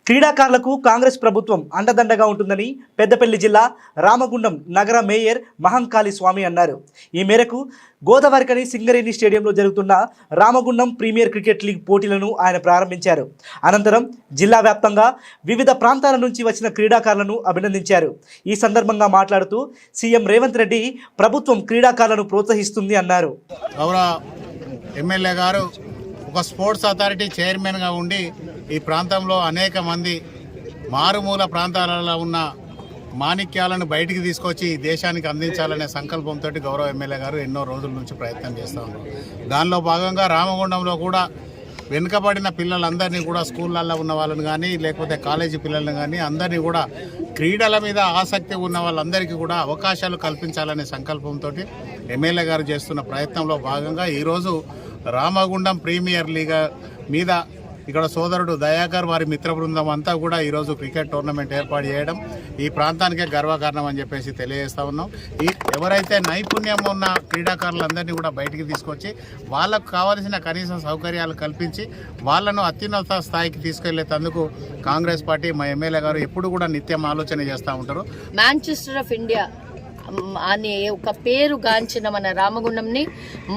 క్రీడాకారులకు కాంగ్రెస్ ప్రభుత్వం అండదండగా ఉంటుందని పెద్దపల్లి జిల్లా రామగుండం నగర మేయర్ మహంకాళి స్వామి అన్నారు. ఈ మేరకు గోదావరికని సింగరేణి స్టేడియంలో జరుగుతున్న రామగుండం ప్రీమియర్ క్రికెట్ లీగ్ పోటీలను ఆయన ప్రారంభించారు. అనంతరం జిల్లా వ్యాప్తంగా వివిధ ప్రాంతాల నుంచి వచ్చిన క్రీడాకారులను అభినందించారు. ఈ సందర్భంగా మాట్లాడుతూ సీఎం రేవంత్ రెడ్డి ప్రభుత్వం క్రీడాకారులను ప్రోత్సహిస్తుంది అన్నారు. ఎమ్మెల్యే గారు ఒక స్పోర్ట్స్ అథారిటీ చైర్మన్గా ఉండి ఈ ప్రాంతంలో అనేక మంది మారుమూల ప్రాంతాలలో ఉన్న మాణిక్యాలను బయటికి తీసుకొచ్చి దేశానికి అందించాలనే సంకల్పంతో గౌరవ ఎమ్మెల్యే గారు ఎన్నో రోజుల నుంచి ప్రయత్నం చేస్తూ ఉన్నారు. దానిలో భాగంగా రామగుండంలో కూడా వెనుకబడిన పిల్లలందరినీ కూడా స్కూళ్ళల్లో ఉన్న వాళ్ళని కానీ లేకపోతే కాలేజీ పిల్లల్ని కానీ అందరినీ కూడా క్రీడల మీద ఆసక్తి ఉన్న వాళ్ళందరికీ కూడా అవకాశాలు కల్పించాలనే సంకల్పంతో ఎమ్మెల్యే గారు చేస్తున్న ప్రయత్నంలో భాగంగా ఈరోజు రామగుండం ప్రీమియర్ లీగ్ మీద ఇక్కడ సోదరుడు దయాకర్ వారి మిత్ర బృందం అంతా కూడా ఈరోజు క్రికెట్ టోర్నమెంట్ ఏర్పాటు చేయడం ఈ ప్రాంతానికే గర్వకారణం అని చెప్పేసి తెలియజేస్తూ ఉన్నాం. ఎవరైతే నైపుణ్యం ఉన్న క్రీడాకారులందరినీ కూడా బయటికి తీసుకొచ్చి వాళ్ళకు కావలసిన కనీస సౌకర్యాలు కల్పించి వాళ్ళను అత్యున్నత స్థాయికి తీసుకెళ్లేందుకు కాంగ్రెస్ పార్టీ మా ఎమ్మెల్యే గారు ఎప్పుడు కూడా నిత్యం ఆలోచన చేస్తూ ఉంటారు. మాంచెస్టర్ ఆఫ్ ఇండియా అనే ఒక పేరు గాంచిన మన రామగుండంని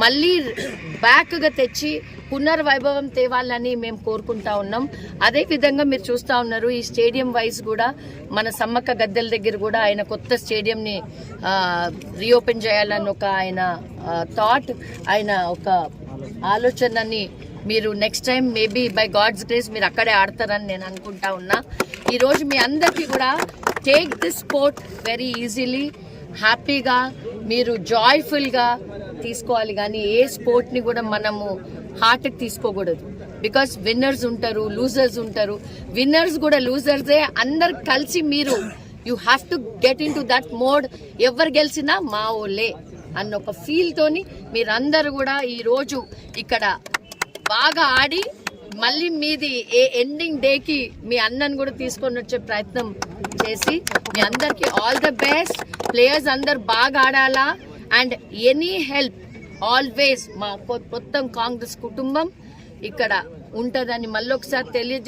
మళ్ళీ బ్యాక్గా తెచ్చి పునర్వైభవం తేవాలని మేము కోరుకుంటా ఉన్నాం. అదేవిధంగా మీరు చూస్తూ ఉన్నారు ఈ స్టేడియం వైజ్ కూడా మన సమ్మక్క గద్దెల దగ్గర కూడా ఆయన కొత్త స్టేడియంని రీఓపెన్ చేయాలని ఒక ఆయన థాట్, ఆయన ఒక ఆలోచనని మీరు next time maybe by God's grace మీరు అక్కడే ఆడతారని నేను అనుకుంటా ఉన్నా. ఈరోజు మీ అందరికీ కూడా take this sport very easily, హ్యాపీగా మీరు జాయ్ఫుల్గా తీసుకోవాలి. కానీ ఏ స్పోర్ట్ని కూడా మనము హార్ట్కి తీసుకోకూడదు. బికాస్ విన్నర్స్ ఉంటారు, లూజర్స్ ఉంటారు. విన్నర్స్ కూడా లూజర్సే. అందరు కలిసి మీరు you have to get in to that mode. ఎవరు గెలిచినా మా ఓలే అన్న ఒక ఫీల్తోని మీరందరూ కూడా ఈరోజు ఇక్కడ బాగా ఆడి మళ్ళీ మీది ఎండింగ్ డేకి మీ అన్నను కూడా తీసుకొని వచ్చే ప్రయత్నం చేసి మీ అందరికి ఆల్ ద బెస్ట్. ప్లేయర్స్ అందరు బాగా ఆడాలా. అండ్ ఎనీ హెల్ప్ ఆల్వేస్ మా మొత్తం కాంగ్రెస్ కుటుంబం ఇక్కడ ఉంటుందని మళ్ళీ ఒకసారి తెలియజేసి